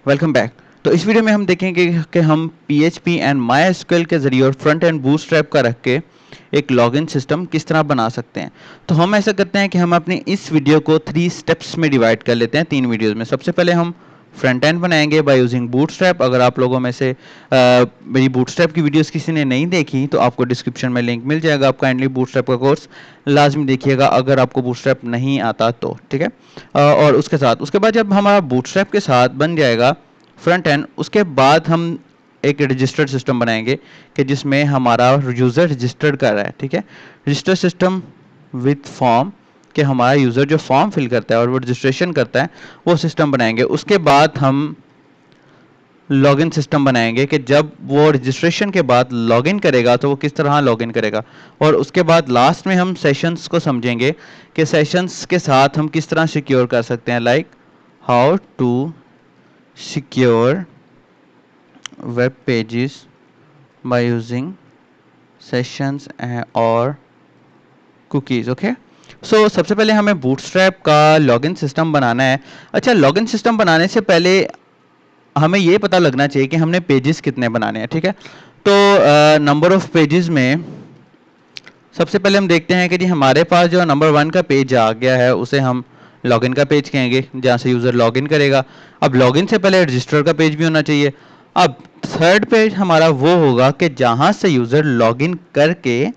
Welcome back. तो इस video में हम देखेंगे कि हम PHP एंड MySQL के ज़रिए और फ्रंट एंड बूटस्ट्रैप का रख के एक लॉगिन सिस्टम किस तरह बना सकते हैं। तो हम ऐसा करते हैं कि हम अपनी इस वीडियो को 3 स्टेप्स में डिवाइड कर लेते हैं, 3 वीडियोज़ में। सबसे पहले हम फ्रंट एंड बनाएंगे बाय यूजिंग बूटस्ट्रैप। अगर आप लोगों में से मेरी बूटस्ट्रैप की वीडियोस किसी ने नहीं देखी तो आपको डिस्क्रिप्शन में लिंक मिल जाएगा। आप काइंडली बूटस्ट्रैप का कोर्स लाजमी देखिएगा अगर आपको बूटस्ट्रैप नहीं आता तो, ठीक है। और उसके बाद जब हमारा बूटस्ट्रैप के साथ बन जाएगा फ्रंट एंड, उसके बाद हम एक रजिस्टर्ड सिस्टम बनाएंगे कि जिसमें हमारा यूज़र रजिस्टर्ड कर रहा है, ठीक है। रजिस्टर सिस्टम विथ फॉर्म कि हमारा यूज़र जो फॉर्म फिल करता है और वो रजिस्ट्रेशन करता है वो सिस्टम बनाएंगे। उसके बाद हम लॉगिन सिस्टम बनाएंगे कि जब वो रजिस्ट्रेशन के बाद लॉगिन करेगा तो वो किस तरह लॉगिन करेगा। और उसके बाद लास्ट में हम सेशंस को समझेंगे कि सेशंस के साथ हम किस तरह सिक्योर कर सकते हैं, like how to secure web pages by using sessions और cookies। ओके, सो सबसे पहले हमें बूटस्ट्रैप का लॉगिन सिस्टम बनाना है। अच्छा, लॉगिन सिस्टम बनाने से पहले हमें ये पता लगना चाहिए कि हमने पेजेस कितने बनाने हैं, ठीक है। तो नंबर ऑफ पेजेस में सबसे पहले हम देखते हैं कि जी हमारे पास जो नंबर 1 का पेज आ गया है उसे हम लॉगिन का पेज कहेंगे, जहाँ से यूज़र लॉगिन करेगा। अब लॉगिन से पहले रजिस्टर का पेज भी होना चाहिए। अब थर्ड पेज हमारा वो होगा कि जहाँ से यूज़र लॉगिन करके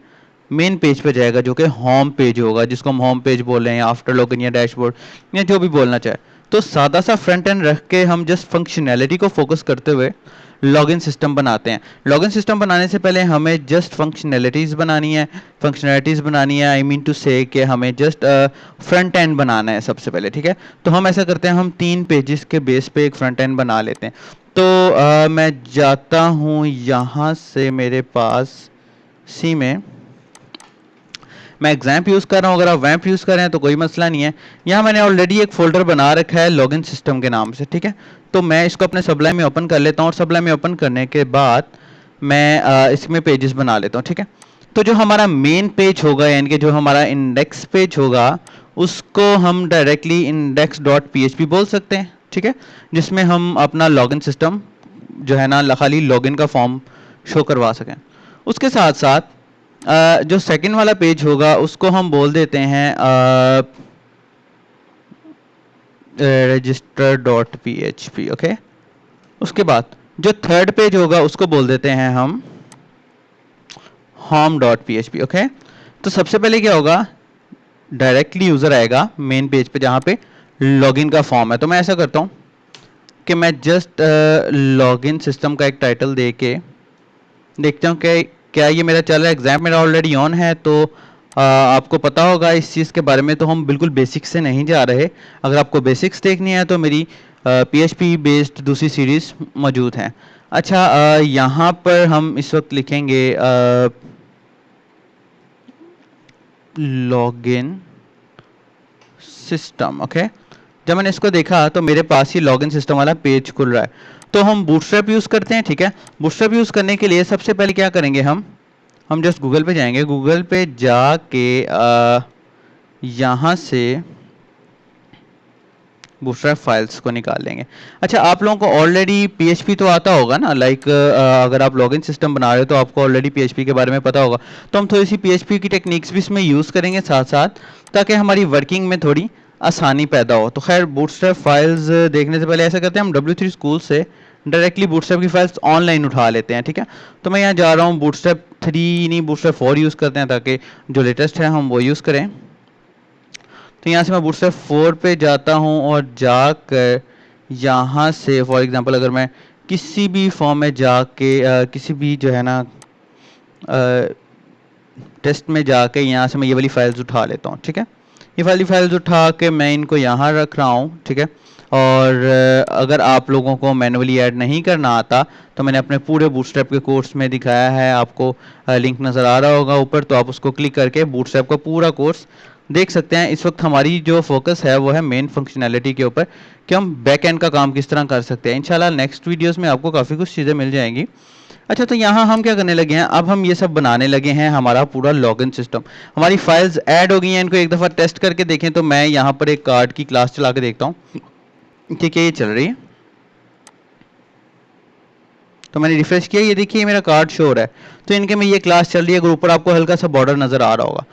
मेन पेज पे जाएगा, जो कि होम पेज होगा, जिसको हम होम पेज बोल रहे हैं, आफ्टर लॉगिन या डैशबोर्ड या जो भी बोलना चाहे। तो सादा सा फ्रंट एंड रख के हम जस्ट फंक्शनैलिटी को फोकस करते हुए लॉगिन सिस्टम बनाते हैं। लॉगिन सिस्टम बनाने से पहले हमें जस्ट फंक्शनैलिटीज़ बनानी है, आई मीन टू से कि हमें जस्ट फ्रंट एंड बनाना है सबसे पहले, ठीक है। तो हम ऐसा करते हैं, हम 3 पेजेस के बेस पे एक फ्रंट एंड बना लेते हैं। तो मैं जाता हूँ यहाँ से, मेरे पास सी में मैं एग्जाम्प यूज़ कर रहा हूँ। अगर आप वैम्प यूज़ कर रहे हैं तो कोई मसला नहीं है। यहाँ मैंने ऑलरेडी एक फोल्डर बना रखा है लॉगिन सिस्टम के नाम से, ठीक है। तो मैं इसको अपने सबलाइम में ओपन कर लेता हूँ और सबलाइम में ओपन करने के बाद मैं इसमें पेजेस बना लेता हूँ, ठीक है। तो जो हमारा मेन पेज होगा, यानी कि जो हमारा इंडेक्स पेज होगा, उसको हम डायरेक्टली index.php बोल सकते हैं, ठीक है, जिसमें हम अपना लॉगिन सिस्टम जो है ना खाली लॉगिन का फॉर्म शो करवा सकें। उसके साथ साथ जो सेकंड वाला पेज होगा उसको हम बोल देते हैं register.php। ओके, उसके बाद जो थर्ड पेज होगा उसको बोल देते हैं हम home.php। ओके, तो सबसे पहले क्या होगा, डायरेक्टली यूज़र आएगा मेन पेज पे जहाँ पे लॉगिन का फॉर्म है। तो मैं ऐसा करता हूँ कि मैं जस्ट लॉगिन सिस्टम का एक टाइटल दे के देखता हूँ कि क्या ये मेरा चल रहा है। एग्जाम मेरा ऑलरेडी ऑन है, तो आपको पता होगा इस चीज़ के बारे में। तो हम बिल्कुल बेसिक्स से नहीं जा रहे। अगर आपको बेसिक्स देखनी है तो मेरी PHP बेस्ड दूसरी सीरीज़ मौजूद है। अच्छा, यहाँ पर हम इस वक्त लिखेंगे लॉगिन सिस्टम। ओके, जब मैंने इसको देखा तो मेरे पास ही लॉगिन सिस्टम वाला पेज खुल रहा है। तो हम बूटस्ट्रैप यूज़ करते हैं, ठीक है। बूटस्ट्रैप यूज़ करने के लिए सबसे पहले क्या करेंगे, हम जस्ट गूगल पे जाएंगे। गूगल पे जाके यहाँ से बूटस्ट्रैप फाइल्स को निकाल लेंगे। अच्छा, आप लोगों को ऑलरेडी PHP तो आता होगा ना, लाइक अगर आप लॉगिन सिस्टम बना रहे हो तो आपको ऑलरेडी PHP के बारे में पता होगा। तो हम थोड़ी सी PHP की टेक्निक्स भी इसमें यूज़ करेंगे साथ साथ, ताकि हमारी वर्किंग में थोड़ी आसानी पैदा हो। तो खैर, बूटस्ट्रैप फाइल्स देखने से पहले ऐसा करते हैं, हम W3 स्कूल से डायरेक्टली बूटस्ट्रैप की फाइल्स ऑनलाइन उठा लेते हैं, ठीक है। तो मैं यहाँ जा रहा हूँ, बूटस्ट्रैप 3 नहीं बूटस्ट्रैप 4 यूज़ करते हैं ताकि जो लेटेस्ट है हम वो यूज़ करें। तो यहाँ से मैं बूटस्ट्रैप 4 पे जाता हूँ और जाकर यहाँ से फॉर एग्जांपल अगर मैं किसी भी फॉर्म में जाके किसी भी जो है ना टेस्ट में जाके यहाँ से मैं ये वाली फाइल्स उठा लेता हूँ, ठीक है। ये वाली फाइल्स उठा के मैं इनको यहाँ रख रहा हूँ, ठीक है। और अगर आप लोगों को मैनुअली ऐड नहीं करना आता तो मैंने अपने पूरे बूटस्ट्रैप के कोर्स में दिखाया है। आपको लिंक नज़र आ रहा होगा ऊपर, तो आप उसको क्लिक करके बूटस्ट्रैप का पूरा कोर्स देख सकते हैं। इस वक्त हमारी जो फोकस है वो है मेन फंक्शनैलिटी के ऊपर कि हम बैक एंड का काम किस तरह कर सकते हैं। इंशाल्लाह नेक्स्ट वीडियोस में आपको काफ़ी कुछ चीज़ें मिल जाएंगी। अच्छा, तो यहाँ हम क्या करने लगे हैं, अब हम ये सब बनाने लगे हैं हमारा पूरा लॉगिन सिस्टम। हमारी फाइल्स ऐड हो गई हैं, इनको एक दफ़ा टेस्ट करके देखें। तो मैं यहाँ पर एक कार्ड की क्लास चला के देखता हूँ, ठीक है, ये चल रही है। तो मैंने रिफ्रेश किया, ये देखिए मेरा कार्ड शो हो रहा है। तो इनके में ये क्लास चल रही है, अगर ऊपर आपको हल्का सा बॉर्डर नज़र आ रहा होगा।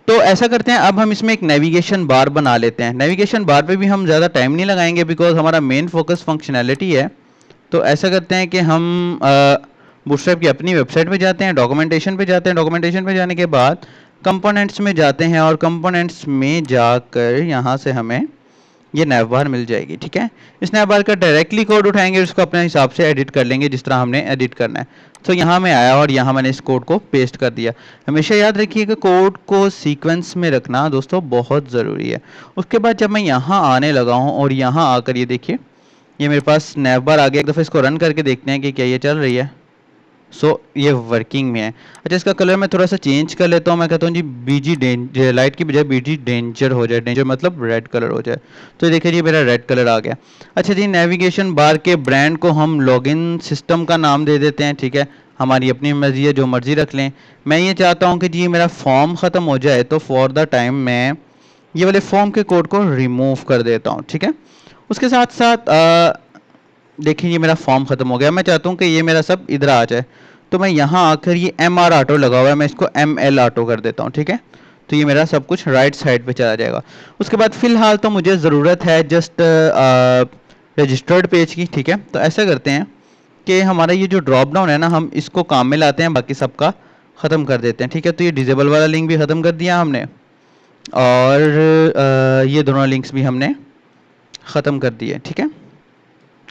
तो ऐसा करते हैं, अब हम इसमें एक नेविगेशन बार बना लेते हैं। नेविगेशन बार पे भी हम ज़्यादा टाइम नहीं लगाएंगे बिकॉज हमारा मेन फोकस फंक्शनैलिटी है। तो ऐसा करते हैं कि हम बूटस्ट्रैप की अपनी वेबसाइट पे जाते हैं, डॉक्यूमेंटेशन पे जाते हैं, डॉक्यूमेंटेशन पे जाने के बाद कंपोनेंट्स में जाते हैं और कंपोनेंट्स में जाकर यहाँ से हमें ये नैव बार मिल जाएगी। ठीक है, इस नैव बार का डायरेक्टली कोड उठाएंगे, उसको अपने हिसाब से एडिट कर लेंगे जिस तरह हमने एडिट करना है। तो यहाँ मैं आया और यहाँ मैंने इस कोड को पेस्ट कर दिया। हमेशा याद रखिए कि कोड को सीक्वेंस में रखना दोस्तों बहुत ज़रूरी है। उसके बाद जब मैं यहाँ आने लगा हूँ और यहाँ आकर ये देखिए ये मेरे पास नैव बार आ गया। एक दफ़ा इसको रन करके देखते हैं कि क्या ये चल रही है। ये वर्किंग में है। अच्छा, इसका कलर मैं थोड़ा सा चेंज कर लेता हूँ। मैं कहता हूँ जी बीजी डेंजर, लाइट की बजाय बीजी डेंजर हो जाए। डेंजर मतलब रेड कलर हो जाए। तो देखिए जी मेरा रेड कलर आ गया। अच्छा जी, नेविगेशन बार के ब्रांड को हम लॉगिन सिस्टम का नाम दे देते हैं। ठीक है, हमारी अपनी मर्जी है, जो मर्जी रख लें। मैं ये चाहता हूँ कि जी मेरा फॉर्म ख़त्म हो जाए, तो फॉर द टाइम मैं ये वाले फॉर्म के कोड को रिमूव कर देता हूँ। ठीक है, उसके साथ साथ देखिए ये मेरा फॉर्म ख़त्म हो गया। मैं चाहता हूँ कि ये मेरा सब इधर आ जाए, तो मैं यहाँ आकर ये MR ऑटो लगा हुआ है, मैं इसको ML ऑटो कर देता हूँ। ठीक है, तो ये मेरा सब कुछ राइट साइड पे चला जाएगा। उसके बाद फ़िलहाल तो मुझे ज़रूरत है जस्ट रजिस्टर्ड पेज की। ठीक है, तो ऐसा करते हैं कि हमारा ये जो ड्रॉप डाउन है ना, हम इसको काम में लाते हैं, बाकी सबका ख़त्म कर देते हैं। ठीक है, तो ये डिजेबल वाला लिंक भी ख़त्म कर दिया हमने और ये दोनों लिंक्स भी हमने ख़त्म कर दिए। ठीक है,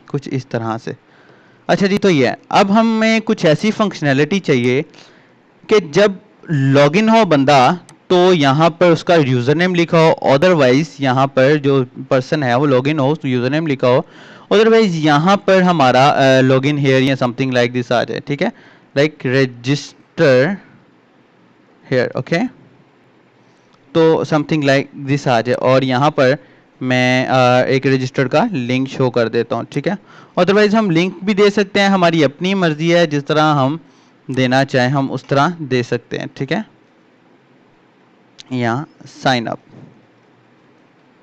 कुछ इस तरह से। अच्छा जी, तो ये है। अब हमें कुछ ऐसी फंक्शनैलिटी चाहिए कि जब लॉगिन हो बंदा तो यहाँ पर उसका यूज़र नेम लिखा हो, अदरवाइज यहाँ पर जो पर्सन है वो लॉगिन हो तो यूज़र नेम लिखा हो, अदरवाइज यहाँ पर हमारा लॉगिन हेयर या समथिंग लाइक दिस आ जाए। ठीक है, लाइक रजिस्टर हेयर, ओके, तो समथिंग लाइक दिस आ जाए और यहाँ पर मैं एक रजिस्टर का लिंक शो कर देता हूँ। ठीक है, अदरवाइज हम लिंक भी दे सकते हैं, हमारी अपनी मर्जी है, जिस तरह हम देना चाहें हम उस तरह दे सकते हैं। ठीक है, यहाँ साइन अप,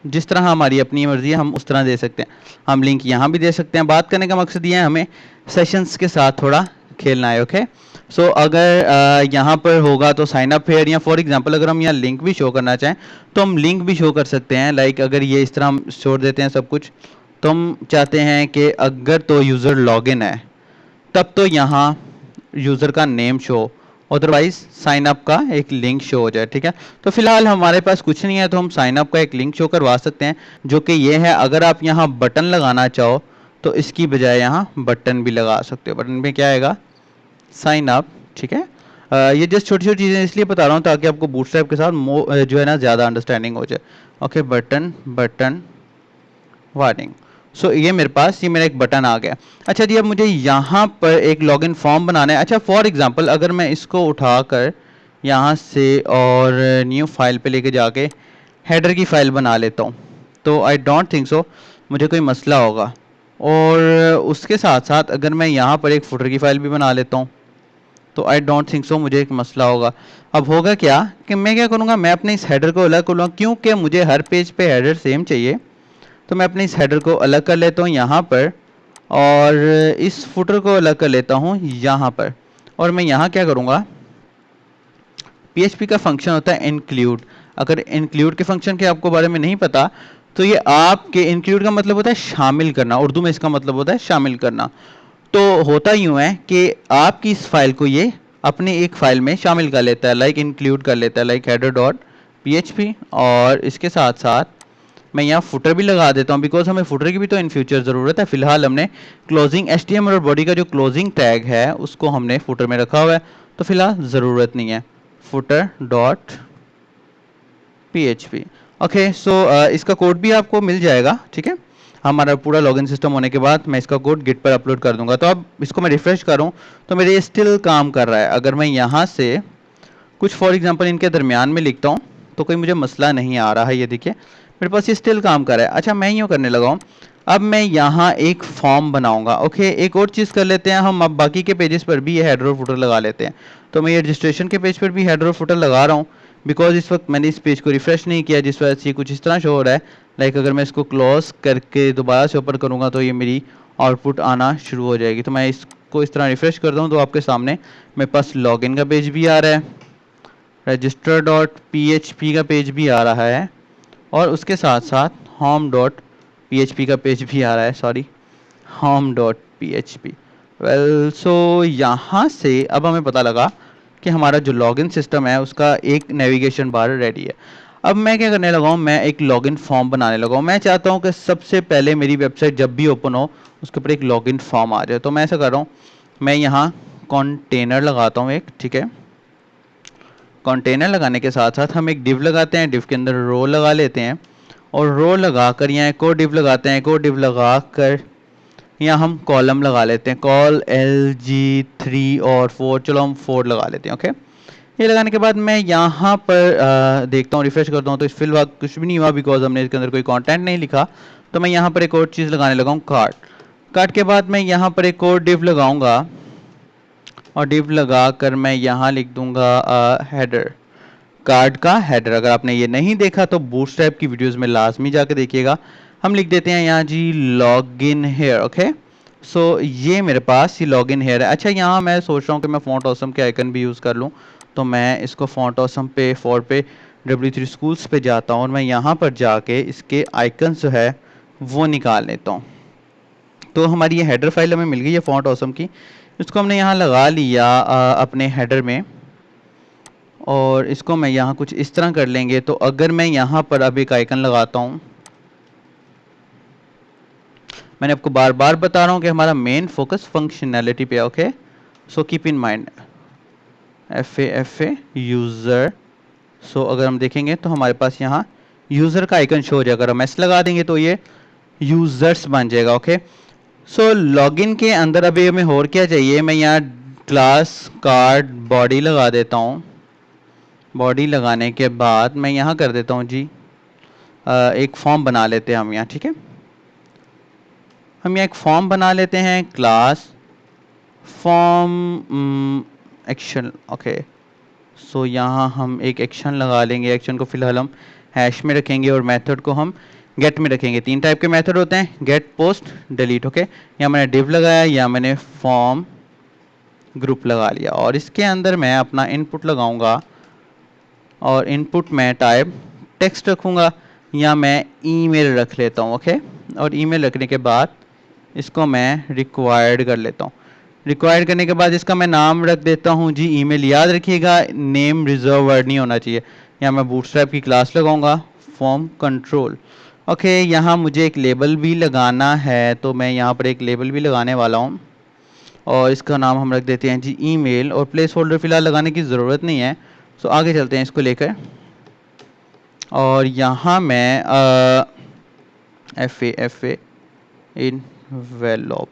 जिस तरह हमारी अपनी मर्जी है हम उस तरह दे सकते हैं। हम लिंक यहाँ भी दे सकते हैं। बात करने का मकसद ये है हमें सेशंस के साथ थोड़ा खेलना है। ओके, सो अगर यहाँ पर होगा तो साइन अप हेयर, या फॉर एग्जांपल अगर हम यहाँ लिंक भी शो करना चाहें तो हम लिंक भी शो कर सकते हैं। लाइक अगर ये इस तरह हम छोड़ देते हैं सब कुछ, तो हम चाहते हैं कि अगर तो यूज़र लॉगिन है तब तो यहाँ यूज़र का name show, otherwise sign up का एक लिंक शो हो जाए। ठीक है, तो फिलहाल हमारे पास कुछ नहीं है तो हम साइन अप का एक लिंक शो करवा सकते हैं, जो कि ये है। अगर आप यहाँ बटन लगाना चाहो तो इसकी बजाय यहाँ बटन भी लगा सकते हो। बटन में क्या आएगा, साइन अप। ठीक है, ये जस्ट छोटी छोटी चीज़ें इसलिए बता रहा हूँ ताकि आपको बूटस्ट्रैप के साथ जो है ना ज़्यादा अंडरस्टैंडिंग हो जाए। Okay, button warning. सो ये मेरे पास ये मेरा एक बटन आ गया। अच्छा जी, अब मुझे यहाँ पर एक लॉगिन फॉर्म बनाना है। अच्छा, फॉर एग्जांपल अगर मैं इसको उठाकर यहाँ से और न्यू फाइल पे लेके जाके हेडर की फ़ाइल बना लेता हूँ, तो आई डोंट थिंक सो मुझे कोई मसला होगा। और उसके साथ साथ अगर मैं यहाँ पर एक फुटर की फ़ाइल भी बना लेता हूँ तो आई डोंट थिंक सो मुझे एक मसला होगा। अब होगा क्या कि मैं क्या करूँगा, मैं अपने इस हेडर को अलग कर लूँगा, क्योंकि मुझे हर पेज पे हेडर सेम चाहिए। तो मैं अपने इस हेडर को अलग कर लेता हूँ यहाँ पर, और इस फुटर को अलग कर लेता हूँ यहाँ पर। और मैं यहाँ क्या करूँगा, PHP का फंक्शन होता है इंक्लूड। अगर इंक्लूड के फंक्शन के आपको बारे में नहीं पता तो ये आपके इंक्लूड का मतलब होता है शामिल करना, उर्दू में इसका मतलब होता है शामिल करना। तो होता यूँ है कि आपकी इस फाइल को ये अपनी एक फाइल में शामिल कर लेता है, लाइक इंक्लूड कर लेता है, लाइक header.php। और इसके साथ साथ मैं यहाँ फुटर भी लगा देता हूँ, बिकॉज हमें फुटर की भी तो इन फ्यूचर ज़रूरत है। फिलहाल हमने क्लोजिंग HTML और बॉडी का जो क्लोजिंग टैग है उसको हमने फुटर में रखा हुआ है, तो फिलहाल ज़रूरत नहीं है। footer.php, okay. सो इसका कोड भी आपको मिल जाएगा। ठीक है, हमारा पूरा लॉगिन सिस्टम होने के बाद मैं इसका कोड गिट पर अपलोड कर दूंगा। तो अब इसको मैं रिफ्रेश करूं तो मेरे ये स्टिल काम कर रहा है। अगर मैं यहाँ से कुछ फॉर एग्जांपल इनके दरमियान में लिखता हूँ तो कोई मुझे मसला नहीं आ रहा है। ये देखिए मेरे पास ये स्टिल काम कर रहा है। अच्छा, मैं यूँ करने लगा हूँ, अब मैं यहाँ एक फॉर्म बनाऊंगा। ओके, एक और चीज़ कर लेते हैं हम, अब बाकी के पेजेस पर भी ये हेडर और फुटर लगा लेते हैं। तो मैं ये रजिस्ट्रेशन के पेज पर भी हेडर और फुटर लगा रहा हूँ, बिकॉज इस वक्त मैंने इस पेज को रिफ्रेश नहीं किया, जिस वजह से कुछ इस तरह शो हो रहा है। लाइक अगर मैं इसको क्लोज करके दोबारा से ओपन करूँगा तो ये मेरी आउटपुट आना शुरू हो जाएगी। तो मैं इसको इस तरह रिफ्रेश करता हूँ तो आपके सामने मेरे पास लॉगिन का पेज भी आ रहा है, रजिस्टर डॉट PHP का पेज भी आ रहा है, और उसके साथ साथ होम डॉट PHP का पेज भी आ रहा है, sorry home dot PHP। Well so यहाँ से अब हमें पता लगा कि हमारा जो लॉगिन सिस्टम है उसका एक नेविगेशन बार रेडी है। अब मैं क्या करने लगा हूँ, मैं एक लॉगिन फॉर्म बनाने लगा हूँ। मैं चाहता हूँ कि सबसे पहले मेरी वेबसाइट जब भी ओपन हो उसके ऊपर एक लॉगिन फॉर्म आ जाए। तो मैं ऐसा कर रहा हूँ, मैं यहाँ कंटेनर लगाता हूँ एक, ठीक है। कंटेनर लगाने के साथ साथ हम एक डिव लगाते हैं, डिव के अंदर रो लगा लेते हैं, और रो लगाकर यहाँ एक और डिव लगाते हैं, एक और डिव लगाकर यहाँ हम कॉलम लगा लेते हैं, कॉल LG3 और 4, चलो हम 4 लगा लेते हैं, ओके। ये लगाने के बाद मैं यहाँ पर देखता हूँ, रिफ्रेश करता हूँ तो इस फिलहाल कुछ भी नहीं हुआ, बिकॉज हमने इसके अंदर कोई कंटेंट नहीं लिखा। तो मैं यहाँ पर एक और चीज़ लगाने लगा हूँ, कार्ड। कार्ड के बाद मैं यहाँ पर एक और डिव लगाऊंगा, और डिव लगा कर मैं यहाँ लिख दूंगा हेडर, कार्ड का हेडर। अगर आपने ये नहीं देखा तो बूटस्ट्रैप की वीडियोस में लाजमी जाके देखिएगा। हम लिख देते हैं यहाँ जी लॉगिन हेयर, ओके। सो ये मेरे पास ये लॉगिन हेयर है। अच्छा, यहाँ मैं सोच रहा हूँ कि मैं फॉन्ट ऑसम के आइकन भी यूज़ कर लूँ। तो मैं इसको फॉन्ट ऑसम पे पे W3 स्कूल्स पे जाता हूँ, और मैं यहाँ पर जाके इसके आइकन जो है वो निकाल लेता हूँ। तो हमारी ये हेडर फाइल हमें मिल गई है फॉन्ट ऑसम की। इसको हमने यहाँ लगा लिया अपने हेडर में, और इसको मैं यहाँ कुछ इस तरह कर लेंगे। तो अगर मैं यहाँ पर अब एक आइकन लगाता हूँ, मैंने आपको बार बार बता रहा हूँ कि हमारा मेन फोकस फंक्शनैलिटी पे है, okay. So keep in mind FA user. So अगर हम देखेंगे तो हमारे पास यहाँ यूज़र का आइकन शो हो जाएगा। अगर हम एस लगा देंगे तो ये यूज़र्स बन जाएगा, ओके। सो लॉगिन के अंदर अभी हमें और क्या चाहिए, मैं यहाँ क्लास कार्ड बॉडी लगा देता हूँ। बॉडी लगाने के बाद मैं यहाँ कर देता हूँ जी एक फॉर्म बना लेते हैं हम यहाँ, ठीक है। हम यहाँ एक फॉर्म बना लेते हैं, क्लास फॉर्म एक्शन, ओके। सो यहाँ हम एक एक्शन लगा लेंगे। एक्शन को फिलहाल हम हैश में रखेंगे, और मेथड को हम गेट में रखेंगे। 3 टाइप के मेथड होते हैं, गेट, पोस्ट, डिलीट, ओके। यहाँ मैंने डिव लगाया, या मैंने फॉर्म ग्रुप लगा लिया, और इसके अंदर मैं अपना इनपुट लगाऊंगा, और इनपुट में टाइप टेक्स्ट रखूँगा, या मैं ईमेल रख लेता हूँ, ओके। और ईमेल रखने के बाद इसको मैं रिक्वायर्ड कर लेता हूँ। रिक्वायर्ड करने के बाद इसका मैं नाम रख देता हूँ जी ईमेल। याद रखिएगा, नेम रिजर्व वर्ड नहीं होना चाहिए। यहाँ मैं बूटस्ट्रैप की क्लास लगाऊंगा, फॉर्म कंट्रोल, ओके। यहाँ मुझे एक लेबल भी लगाना है, तो मैं यहाँ पर एक लेबल भी लगाने वाला हूँ, और इसका नाम हम रख देते हैं जी ईमेल। और प्लेस होल्डर फिलहाल लगाने की ज़रूरत नहीं है। सो आगे चलते हैं इसको लेकर, और यहाँ मैं FA इनवेलॉप,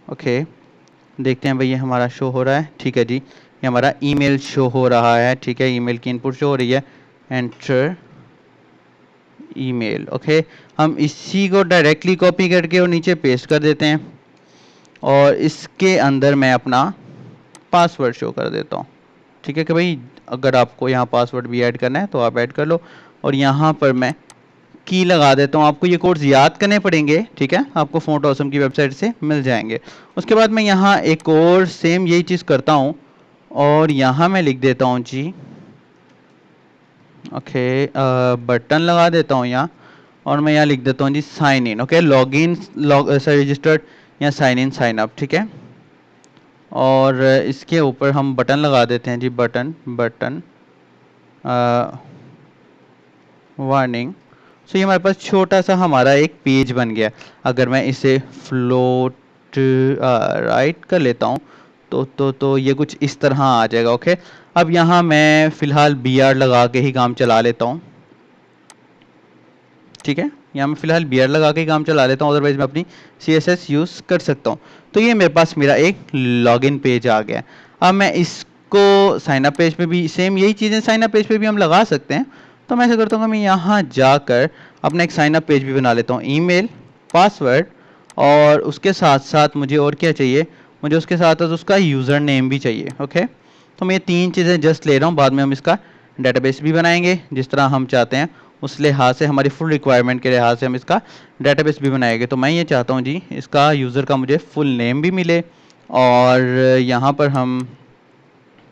ओके। देखते हैं भाई ये हमारा शो हो रहा है, ठीक है जी। ये हमारा ईमेल शो हो रहा है, ठीक है। ईमेल की इनपुट शो हो रही है, एंटर ईमेल, ओके। हम इसी को डायरेक्टली कॉपी करके और नीचे पेस्ट कर देते हैं, और इसके अंदर मैं अपना पासवर्ड शो कर देता हूँ, ठीक है। कि भाई अगर आपको यहाँ पासवर्ड भी ऐड करना है तो आप ऐड कर लो, और यहाँ पर मैं की लगा देता हूँ। आपको ये कोड्स याद करने पड़ेंगे, ठीक है। आपको फॉन्ट ऑसम की वेबसाइट से मिल जाएंगे। उसके बाद मैं यहाँ एक और सेम यही चीज़ करता हूँ, और यहाँ मैं लिख देता हूँ जी, ओके, बटन लगा देता हूँ यहाँ, और मैं यहाँ लिख देता हूँ जी sign in, okay. Log in, registered, या साइन इन, साइन अप, ठीक है। और इसके ऊपर हम बटन लगा देते हैं जी, बटन वार्निंग। सो ये हमारे पास छोटा सा हमारा एक पेज बन गया। अगर मैं इसे फ्लोट राइट कर लेता हूँ तो ये कुछ इस तरह आ जाएगा, ओके। अब यहाँ मैं फ़िलहाल BR लगा के ही काम चला लेता हूँ, ठीक है। यहाँ मैं फ़िलहाल BR लगा के ही काम चला लेता हूँ, अदरवाइज मैं अपनी CSS यूज़ कर सकता हूँ। तो ये मेरे पास मेरा एक लॉगिन पेज आ गया। अब मैं इसको साइन अप पेज पे भी सेम यही चीज़ें साइन अप पेज पे भी हम लगा सकते हैं। तो मैं ऐसा करता हूँ कि मैं यहाँ जाकर अपना एक साइन अप पेज भी बना लेता हूँ, ईमेल, पासवर्ड, और उसके साथ साथ मुझे और क्या चाहिए, मुझे उसके साथ साथ उसका यूज़र नेम भी चाहिए, ओके। तो मैं ये 3 चीज़ें जस्ट ले रहा हूँ, बाद में हम इसका डेटाबेस भी बनाएंगे जिस तरह हम चाहते हैं उस लिहाज से, हमारी फुल रिक्वायरमेंट के लिहाज से हम इसका डेटाबेस भी बनाएंगे। तो मैं ये चाहता हूँ जी इसका यूज़र का मुझे फुल नेम भी मिले, और यहाँ पर हम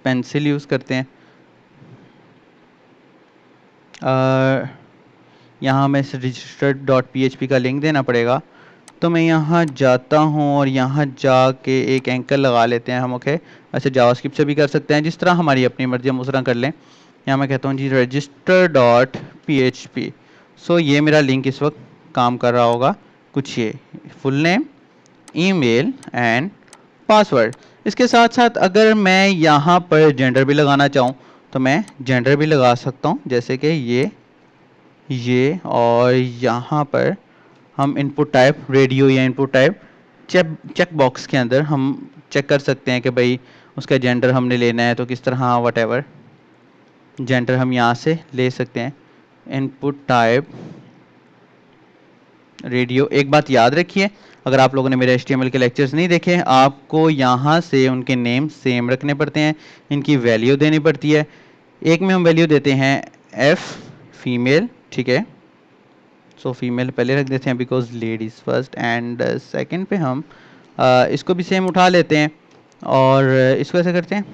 पेंसिल यूज़ करते हैं। यहाँ हमें register.php का लिंक देना पड़ेगा। तो मैं यहाँ जाता हूँ और यहाँ जाके एक एंकर लगा लेते हैं हम। ओके, ऐसे जावास्क्रिप्ट से भी कर सकते हैं, जिस तरह हमारी अपनी मर्जी हम उस तरह कर लें। यहाँ मैं कहता हूँ जी register.php। सो ये मेरा लिंक इस वक्त काम कर रहा होगा। कुछ ये full name, email and password. इसके साथ साथ अगर मैं यहाँ पर जेंडर भी लगाना चाहूँ तो मैं जेंडर भी लगा सकता हूँ, जैसे कि ये और यहाँ पर हम इनपुट टाइप रेडियो या इनपुट टाइप चेक बॉक्स के अंदर हम चेक कर सकते हैं कि भाई उसका जेंडर हमने लेना है तो किस तरह, वट एवर जेंडर हम यहाँ से ले सकते हैं। Input type radio. एक बात याद रखिए, अगर आप लोगों ने मेरे HTML के लेक्चर्स नहीं देखे, आपको यहाँ से उनके नेम सेम रखने पड़ते हैं, इनकी वैल्यू देनी पड़ती है। एक में हम वैल्यू देते हैं F फीमेल, ठीक है। सो फीमेल पहले रख देते हैं because ladies first, and second पे हम इसको भी सेम उठा लेते हैं और इसको ऐसे करते हैं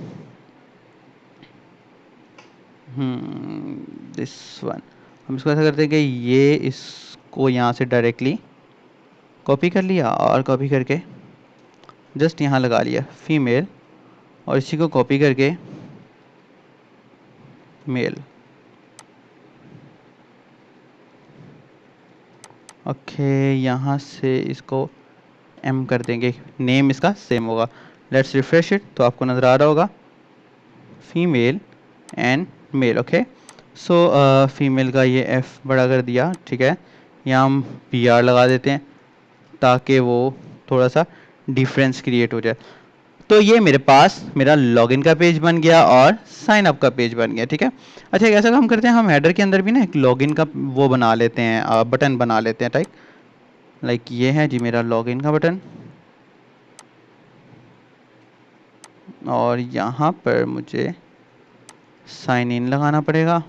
दिस वन। हम इसको ऐसा करते हैं कि ये इसको यहाँ से डायरेक्टली कॉपी कर लिया और कॉपी करके जस्ट यहाँ लगा लिया फीमेल, और इसी को कॉपी करके मेल। ओके, यहाँ से इसको M कर देंगे, नेम इसका सेम होगा। लेट्स रिफ्रेश इट, तो आपको नज़र आ रहा होगा female and male. Okay, so female का ये F बड़ा कर दिया, ठीक है। यहाँ हम PR लगा देते हैं ताकि वो थोड़ा सा डिफरेंस क्रिएट हो जाए। तो ये मेरे पास मेरा लॉगिन का पेज बन गया और साइन अप का पेज बन गया, ठीक है। अच्छा, ऐसा काम करते हैं, हम हेडर के अंदर भी ना एक लॉगिन का वो बना लेते हैं, बटन बना लेते हैं टाइप, लाइक ये है जी मेरा लॉगिन का बटन। और यहाँ पर मुझे साइन इन लगाना पड़ेगा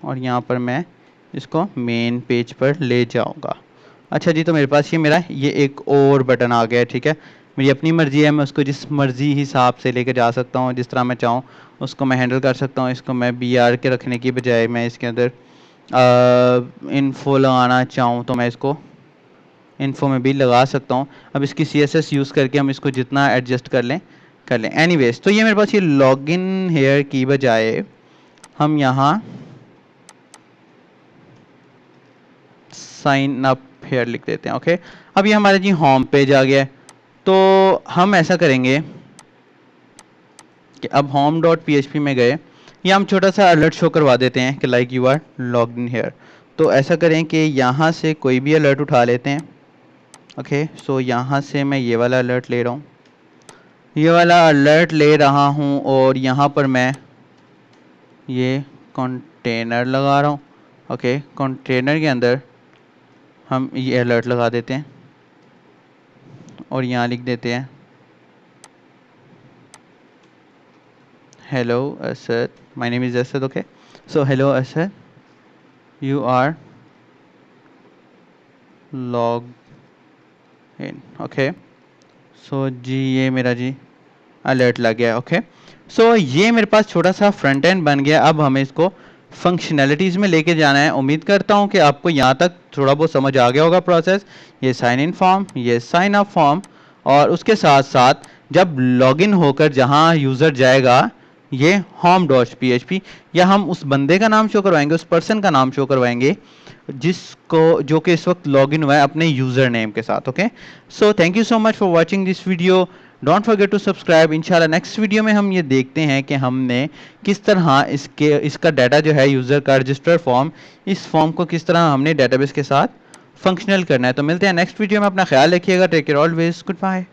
और यहाँ पर मैं इसको मेन पेज पर ले जाऊँगा। अच्छा जी, तो मेरे पास ये एक और बटन आ गया, ठीक है। मेरी अपनी मर्ज़ी है, मैं उसको जिस मर्ज़ी हिसाब से लेकर जा सकता हूँ, जिस तरह मैं चाहूँ उसको मैं हैंडल कर सकता हूँ। इसको मैं BR के रखने की बजाय मैं इसके अंदर इन्फो लगाना चाहूँ तो मैं इसको इन्फो में भी लगा सकता हूँ। अब इसकी CSS यूज़ करके हम इसको जितना एडजस्ट कर लें। एनीवेज, तो ये मेरे पास ये लॉगिन हेयर की बजाय हम यहाँ साइन अप हेयर लिख देते हैं। ओके, अब ये हमारा जी होम पेज आ गया है। तो हम ऐसा करेंगे कि अब home.php में गए, या हम छोटा सा अलर्ट शो करवा देते हैं कि like you are logged in here. तो ऐसा करें कि यहाँ से कोई भी अलर्ट उठा लेते हैं। ओके, सो यहाँ से मैं ये वाला अलर्ट ले रहा हूँ, और यहाँ पर मैं ये कंटेनर लगा रहा हूँ। ओके, कंटेनर के अंदर हम ये अलर्ट लगा देते हैं और यहाँ लिख देते हैं hello Asad, my name is Asad. Okay, so hello Asad, you are log in. Okay, so जी ये मेरा जी अलर्ट लग गया। ओके, सो ये मेरे पास छोटा सा फ्रंट एंड बन गया। अब हमें इसको फंक्शनैलिटीज़ में लेके जाना है। उम्मीद करता हूँ कि आपको यहाँ तक थोड़ा बहुत समझ आ गया होगा प्रोसेस। ये साइन इन फॉर्म, ये साइन अप फॉर्म, और उसके साथ साथ जब लॉगिन होकर जहाँ यूज़र जाएगा ये home.php, या हम उस बंदे का नाम शो करवाएंगे, उस पर्सन का नाम शो करवाएंगे जो कि इस वक्त लॉगिन हुआ है अपने यूज़र नेम के साथ। Okay, so thank you so much for watching this video. Don't forget to subscribe. इंशाल्लाह नेक्स्ट वीडियो में हम ये देखते हैं कि हमने किस तरह इसका डाटा जो है यूज़र का रजिस्टर फॉर्म, इस फॉर्म को किस तरह हमने डेटाबेस के साथ फंक्शनल करना है। तो मिलते हैं नेक्स्ट वीडियो में। अपना ख्याल रखिएगा। Take care always. Good bye.